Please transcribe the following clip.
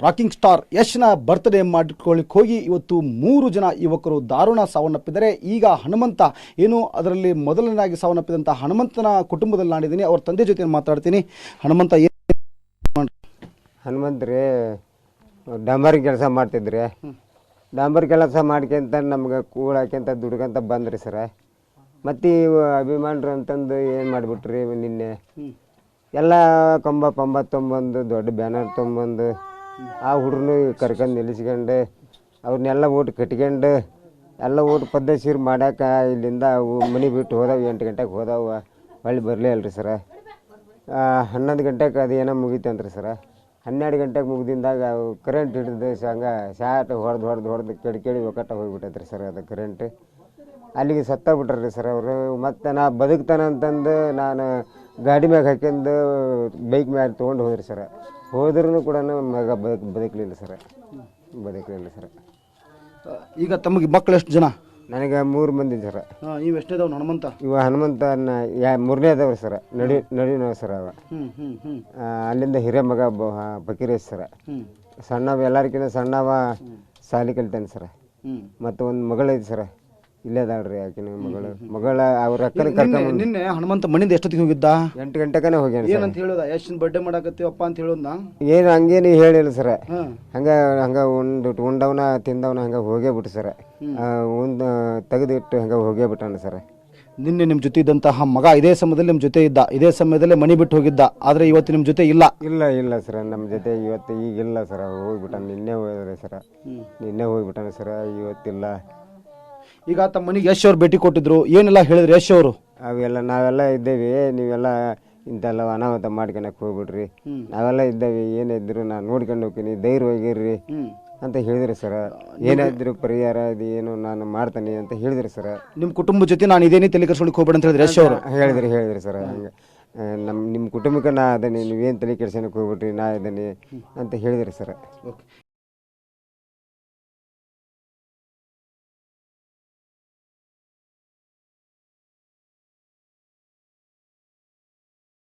Rocking star ಯಶ್ನ birthday ಮಾಡಿಕೊಳ್ಳಿಕ್ಕೆ ಹೋಗಿ ಇವತ್ತು 3 ಜನ ಯುವಕರು ದಾರುಣ ಸಾವನ್ನಪ್ಪಿದ್ದಾರೆ. ಈಗ ಹನುಮಂತ ಏನು ಅದರಲ್ಲಿ ಮೊದಲನೇದಾಗಿ ಸಾವನ್ನಪ್ಪಿದಂಥ ಹನುಮಂತನ ಕುಟುಂಬದಲ್ಲಿ ನಾನಿದ್ದೀನಿ. ಅವ್ರ ತಂದೆ ಜೊತೆ ಮಾತಾಡ್ತೀನಿ. ಹನುಮಂತ ಹನುಮಂತ್ರಿ ಡಂಬರ್ ಕೆಲಸ ಮಾಡ್ತಿದ್ರಿ. ಡಂಬರ್ ಕೆಲಸ ಮಾಡ್ಕೊಂತ ನಮ್ಗೆ ಕೂಳಾಕ್ಯಂತ ದುಡ್ಕಂತ ಬಂದ್ರಿ ಸರ. ಮತ್ತು ಇವು ಅಭಿಮಾನ್ರು ಅಂತಂದು ಏನು ಮಾಡಿಬಿಟ್ರಿ ನಿನ್ನೆ ಎಲ್ಲ ಕಂಬ ಪಂಬ ತೊಂಬಂದು ದೊಡ್ಡ ಬ್ಯಾನರ್ ತೊಂಬಂದು ಆ ಹುಡ್ರನ್ನು ಕರ್ಕೊಂಡು ನಿಲ್ಲಿಸ್ಕೊಂಡು ಅವ್ರನ್ನೆಲ್ಲ ಓಟ್ ಕಟ್ಕೊಂಡು ಎಲ್ಲ ಓಟ್ ಪದ್ಧತಿ ಮಾಡ್ಯಾಕ ಇಲ್ಲಿಂದ ಮನೆ ಬಿಟ್ಟು ಹೋದವು. 8 ಗಂಟೆಗೆ ಹೋದವು, ಹೊಳ್ಳಿ ಬರಲೇ ಅಲ್ರಿ ಸರ. 11 ಗಂಟೆಗೆ ಅದು ಏನೋ ಮುಗೀತಂತ್ರಿ ಸರ. 12 ಗಂಟೆಗೆ ಮುಗ್ದಿಂದಾಗ ಕರೆಂಟ್ ಹಿಡಿದು ಹಂಗೆ ಶಾಟ್ ಹೊಡೆದು ಕೆಡಿ ಒಕ್ಕಟ್ಟ ಹೋಗ್ಬಿಟ್ಟೈತ್ರಿ ಸರ್. ಅದು ಕರೆಂಟ್ ಅಲ್ಲಿಗೆ ಸತ್ತೋಗ್ಬಿಟ್ರಿ ಸರ್ ಅವರು. ಮತ್ತು ನಾ ಬದುಕ್ತಾನೆ ಅಂತಂದು ನಾನು ಗಾಡಿ ಮ್ಯಾಗ ಹಾಕ್ಯಂದು ಬೈಕ್ ಮ್ಯಾಗ ತೊಗೊಂಡು ಹೋದ್ರಿ ಸರ. ಹೋದ್ರೂ ಕೂಡ ಮಗ ಬದುಕಲಿಲ್ಲ ಸರ. ಈಗ ತಮಗೆ ಮಕ್ಕಳು ಎಷ್ಟು ಜನ? ನನಗೆ 3 ಮಂದಿ ಸರ. ನೀವು ಎಷ್ಟೇದವ್ ಹನುಮಂತ? ಹನುಮಂತನ 3ನೇ ಅದಾವ್ರಿ ಸರ. ನಡಿನವ ಸರ ಅವ. ಅಲ್ಲಿಂದ ಹಿರೇ ಮಗ ಬಕೀರೇಶ್ ಸರ. ಸಣ್ಣವ ಎಲ್ಲರಿಗಿಂತ ಸಣ್ಣವ ಸಾಲಿ ಕಲಿತಾನೆ ಸರ. ಮತ್ತು ಒಂದು ಮಗಳೈತಿ ಸರ, ಇಲ್ಲೇ ಅದಾಳ್ರಿ ಆಕಿನ ಮಗಳ ಅವ್ರ ಅಕ್ಕನ ಕರ್ಕೊಂಡು. ನಿನ್ನೆ ಹನುಮಂತ ಮನಿಂದ ಎಷ್ಟೊತ್ತಿಗೆ ಹೋಗಿದ್ದ? 8 ಗಂಟೆಗನೇ ಹೋಗ್ಯಾನ. ಏನಂತ ಹೇಳೋದ? ಎಷ್ಟು ಬರ್ಡೇ ಮಾಡಾಕತ್ತೀವಪ್ಪ ಅಂತ ಹೇಳೋದ್ನ? ಏನು ಹಂಗೇನು ಹೇಳಿಲ್ಲ ಸರ. ಹಂಗೆ ಉಂಡವನ ತಿಂದವನ ಹಂಗೆ ಹೋಗೇ ಬಿಟ್ಟು ಸರ. ತೆಗೆದಿಟ್ಟು ಹಂಗೆ ಹೋಗೇ ಬಿಟ್ಟಾನ ಸರ. ನಿನ್ನೆ ನಿಮ್ಮ ಜೊತೆ ಇದ್ದಂತಹ ಮಗ ಇದೇ ಸಮಯದಲ್ಲಿ ನಿಮ್ಮ ಜೊತೆ ಇದ್ದ, ಇದೇ ಸಮಯದಲ್ಲೇ ಮನೆ ಬಿಟ್ಟು ಹೋಗಿದ್ದ. ಆದರೆ ಇವತ್ತು ನಿಮ್ಮ ಜೊತೆ ಇಲ್ಲ. ಇಲ್ಲ ಸರ, ನಮ್ಮ ಜೊತೆ ಇವತ್ತು ಈಗಿಲ್ಲ ಸರ. ಹೋಗ್ಬಿಟ್ಟಾನ. ನಿನ್ನೆ ಹೋಗಿದ್ರೆ ಸರ. ನಿನ್ನೆ ಹೋಗ್ಬಿಟ್ಟಾನ ಸರ, ಇವತ್ತಿಲ್ಲ. ಈಗ ತಮ್ಮ ಮನೆಗೆ ಯಶ್ ಅವ್ರು ಭೇಟಿ ಕೊಟ್ಟಿದ್ರು, ಏನೆಲ್ಲ ಹೇಳಿದ್ರು ಯಶ್ ಅವರು? ಅವೆಲ್ಲ ನಾವೆಲ್ಲ ಇದ್ದೇವೆ, ನೀವೆಲ್ಲ ಇಂತೆಲ್ಲ ಅನಾಹುತ ಮಾಡ್ಕೊಳಕ್ಕೆ ಹೋಗ್ಬಿಡ್ರಿ, ನಾವೆಲ್ಲ ಇದ್ದೇವೆ, ಏನಿದ್ರು ನಾನು ನೋಡ್ಕೊಂಡು ಹೋಗ್ತೀನಿ, ಧೈರ್ಯವಾಗಿರ್ರಿ ಅಂತ ಹೇಳಿದ್ರಿ ಸರ. ಏನಾದ್ರು ಪರಿಹಾರ ಇದು ಏನು ನಾನು ಮಾಡ್ತಾನೆ ಅಂತ ಹೇಳಿದ್ರಿ ಸರ. ನಿಮ್ಮ ಕುಟುಂಬದ ಜೊತೆ ನಾನು ಇದೇನೇ ತಲೆ ಕೆಡಿಸ್ಕೊಳ್ಳಿಕ್ಕೆ ಹೋಗ್ಬೇಡ ಅಂತ ಹೇಳಿದ್ರೆ ಯಶ್ ಅವರು ಹೇಳಿದ್ರಿ ಸರ. ಹಂಗೆ ನಿಮ್ಮ ಕುಟುಂಬಕ್ಕೆ ನಾ ಅದನ್ನೇ, ನೀವೇನು ತಲೆ ಕೆಡ್ಸೋಣಕ್ಕೆ ಹೋಗ್ಬಿಟ್ರಿ, ನಾ ಇದನ್ನೇ ಅಂತ ಹೇಳಿದ್ರಿ ಸರ್.